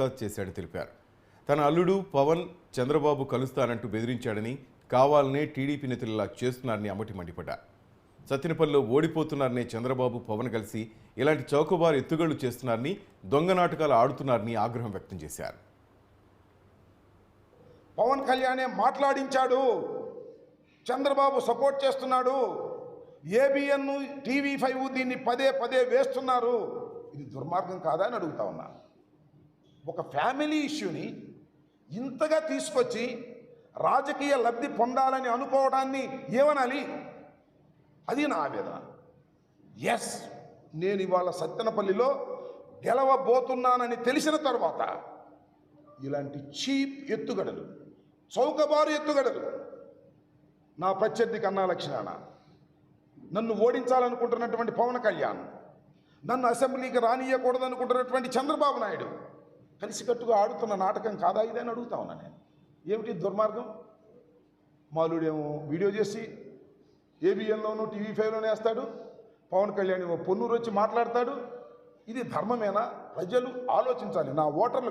దరఖాస్తు చేశాడని తెలిపారు. తన అల్లుడు పవన్ చంద్రబాబు కలుస్తానంటూ బెదిరించాడని, కావాలనే టీడీపీ నేతలు ఇలా చేస్తున్నారని అమ్మటి మండిపడ్డారు. సత్తెనపల్లిలో ఓడిపోతున్నారనే చంద్రబాబు పవన్ కలిసి ఇలాంటి చౌకబారు ఎత్తుగళ్లు చేస్తున్నారని, దొంగ నాటకాలు ఆడుతున్నారని ఆగ్రహం వ్యక్తం చేశారు. పవన్ కళ్యాణే మాట్లాడించాడు, చంద్రబాబు సపోర్ట్ చేస్తున్నాడు, ఏబిఎన్ TV5 దీన్ని పదే పదే వేస్తున్నారు. ఇది దుర్మార్గం కాదా అని అడుగుతా ఉన్నా. ఒక ఫ్యామిలీ ఇష్యూని ఇంతగా తీసుకొచ్చి రాజకీయ లబ్ధి పొందాలని అనుకోవడాన్ని ఏమనాలి? అది నా ఆవేదన. ఎస్, నేను ఇవాళ సత్తెనపల్లిలో గెలవబోతున్నానని తెలిసిన తర్వాత ఇలాంటి చీప్ ఎత్తుగడలు, చౌకబారు ఎత్తుగడలు నా ప్రత్యర్థి కన్నా లక్ష్మణ, నన్ను ఓడించాలనుకుంటున్నటువంటి పవన్ కళ్యాణ్, నన్ను అసెంబ్లీకి రానియకూడదనుకుంటున్నటువంటి చంద్రబాబు నాయుడు కలిసికట్టుగా ఆడుతున్న నాటకం కాదా ఇదని అడుగుతా ఉన్నా నేను. ఏమిటి దుర్మార్గం? మాలుడేమో వీడియో చేసి ఏబిఎన్లోనూ TV5లోనే వేస్తాడు, పవన్ కళ్యాణ్ ఏమో పొన్నూరు వచ్చి మాట్లాడతాడు. ఇది ధర్మమేనా? ప్రజలు ఆలోచించాలి. నా ఓటర్లు